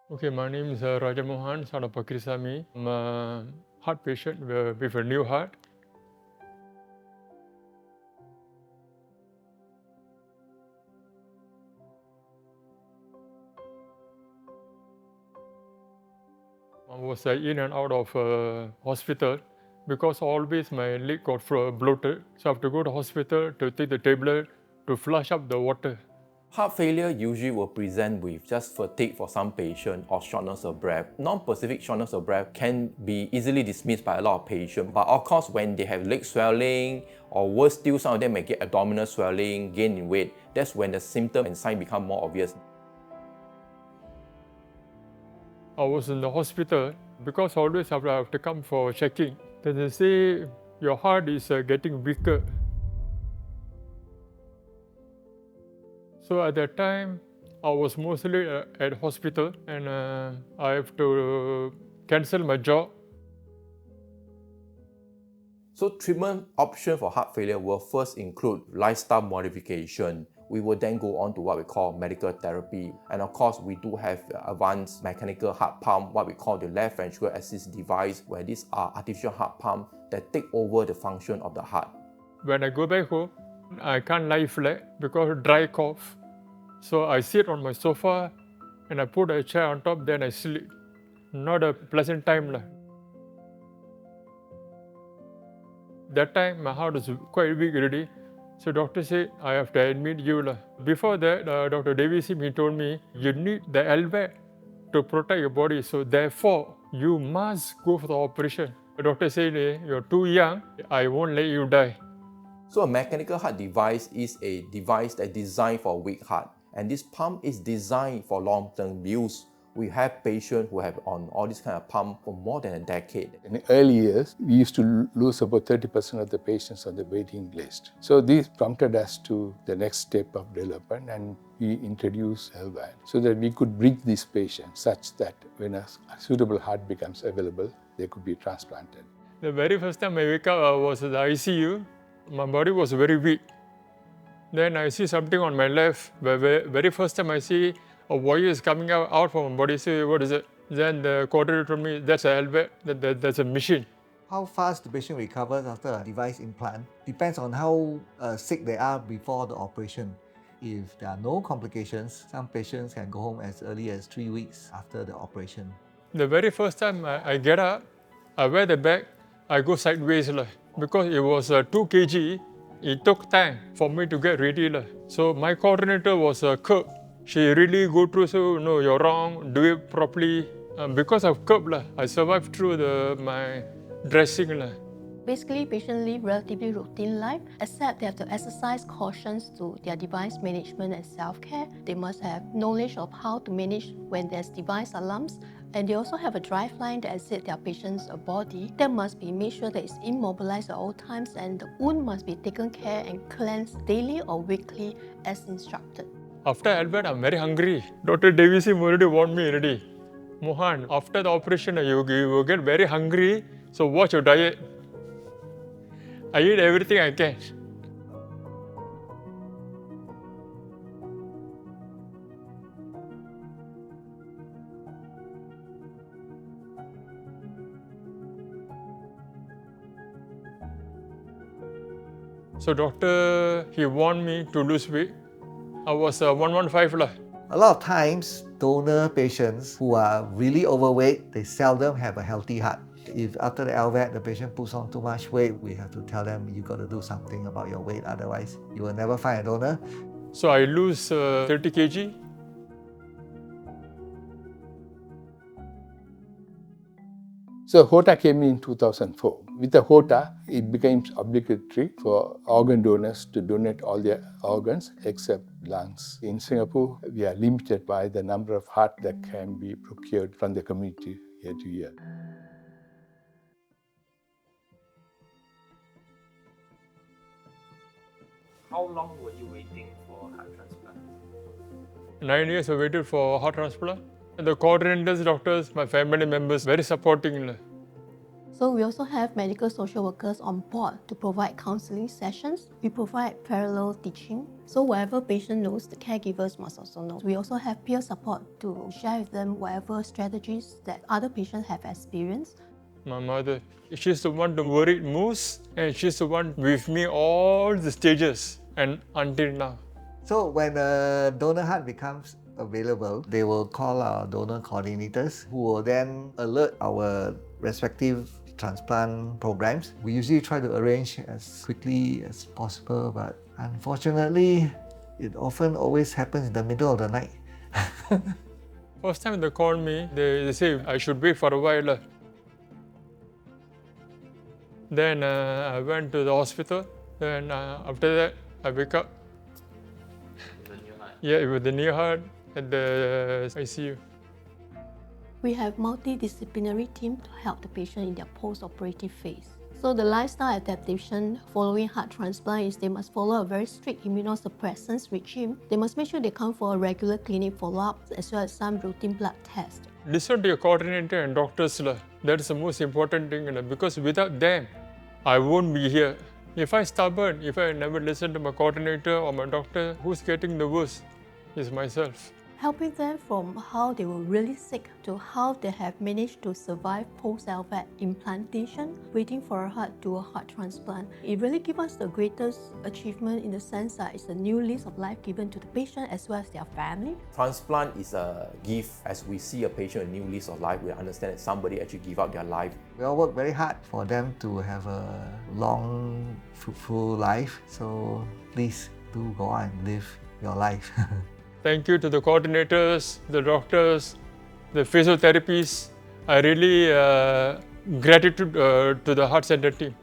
Okay, my name is Rajamohan, son of Pakrisami. I'm a heart patient with a new heart. I was in and out of hospital because always my leg got bloated. So I have to go to hospital to take the tablet to flush up the water. Heart failure usually will present with just fatigue for some patient or shortness of breath. Non-specific shortness of breath can be easily dismissed by a lot of patients, but of course when they have leg swelling or worse still, some of them may get abdominal swelling, gain in weight, that's when the symptom and sign become more obvious. I was in the hospital because always I have to come for checking. Then they say your heart is getting weaker. So at that time, I was mostly at hospital and I have to cancel my job. So treatment options for heart failure will first include lifestyle modification. We will then go on to what we call medical therapy. And of course, we do have advanced mechanical heart pump, what we call the left ventricular assist device, where these are artificial heart pumps that take over the function of the heart. When I go back home, I can't lie flat because of dry cough. So I sit on my sofa and I put a chair on top, then I sleep. Not a pleasant time. That time my heart was quite weak already. So doctor said, I have to admit you. Before that, Dr. Davis, he told me, you need the LVAD to protect your body. So therefore, you must go for the operation. The doctor said, you're too young. I won't let you die. So a mechanical heart device is a device that's designed for weak heart. And this pump is designed for long-term use. We have patients who have on all this kind of pump for more than a decade. In the early years, we used to lose about 30% of the patients on the waiting list. So this prompted us to the next step of development, and we introduced LVAD so that we could bridge these patients such that when a suitable heart becomes available, they could be transplanted. The very first time I wake up, I was in the ICU. My body was very weak. Then I see something on my left. Very first time I see a voice coming out from my body. I say, what is it? Then the coordinator told me, that's a LVAD, that's a machine. How fast the patient recovers after a device implant depends on how sick they are before the operation. If there are no complications, some patients can go home as early as 3 weeks after the operation. The very first time I get up, I wear the bag, I go sideways because it was 2 kg. It took time for me to get ready. So my coordinator was Kirk. She really go through, so no, you're wrong, do it properly. Because of Kirk, I survived through my dressing. Basically, patients live relatively routine life, except they have to exercise cautions to their device management and self-care. They must have knowledge of how to manage when there's device alarms, and they also have a drive line that exits their patient's body. That must be made sure that it's immobilized at all times, and the wound must be taken care and cleansed daily or weekly as instructed. After LVAD, I'm very hungry. Dr. Davis already warned me already. Mohan, after the operation, you will get very hungry, so watch your diet. I eat everything I can. So doctor, he warned me to lose weight. I was 115 . A lot of times, donor patients who are really overweight, they seldom have a healthy heart. If after the LVAD, the patient puts on too much weight, we have to tell them, you got to do something about your weight, otherwise you will never find a donor. So I lose 30 kg. So HOTA came in 2004. With the HOTA, it became obligatory for organ donors to donate all their organs except lungs. In Singapore, we are limited by the number of heart that can be procured from the community year to year. How long were you waiting for heart transplant? 9 years I waited for heart transplant. And the coordinators, doctors, my family members, very supporting. So we also have medical social workers on board to provide counseling sessions. We provide parallel teaching. So whatever patient knows, the caregivers must also know. We also have peer support to share with them whatever strategies that other patients have experienced. My mother, she's the one who worried most, and she's the one with me all the stages and until now. So when a donor heart becomes available, they will call our donor coordinators who will then alert our respective transplant programs. We usually try to arrange as quickly as possible, but unfortunately, it often always happens in the middle of the night. First time they called me, they say I should wait for a while. Then I went to the hospital. Then after that, I wake up. The new heart. Yeah, with the new heart at the ICU. We have multidisciplinary team to help the patient in their post-operative phase. So the lifestyle adaptation following heart transplant is they must follow a very strict immunosuppressants regime. They must make sure they come for a regular clinic follow-up as well as some routine blood tests. Listen to your coordinator and doctors. That's the most important thing. Because without them, I won't be here. If I'm stubborn, if I never listen to my coordinator or my doctor, who's getting the worst is myself. Helping them from how they were really sick to how they have managed to survive post-LVAD implantation, waiting for a heart to a heart transplant. It really gives us the greatest achievement in the sense that it's a new lease of life given to the patient as well as their family. Transplant is a gift. As we see a patient a new lease of life, we understand that somebody actually give up their life. We all work very hard for them to have a long, fruitful life. So please do go on and live your life. Thank you to the coordinators, the doctors, the physiotherapists. I really gratitude to the Heart Center team.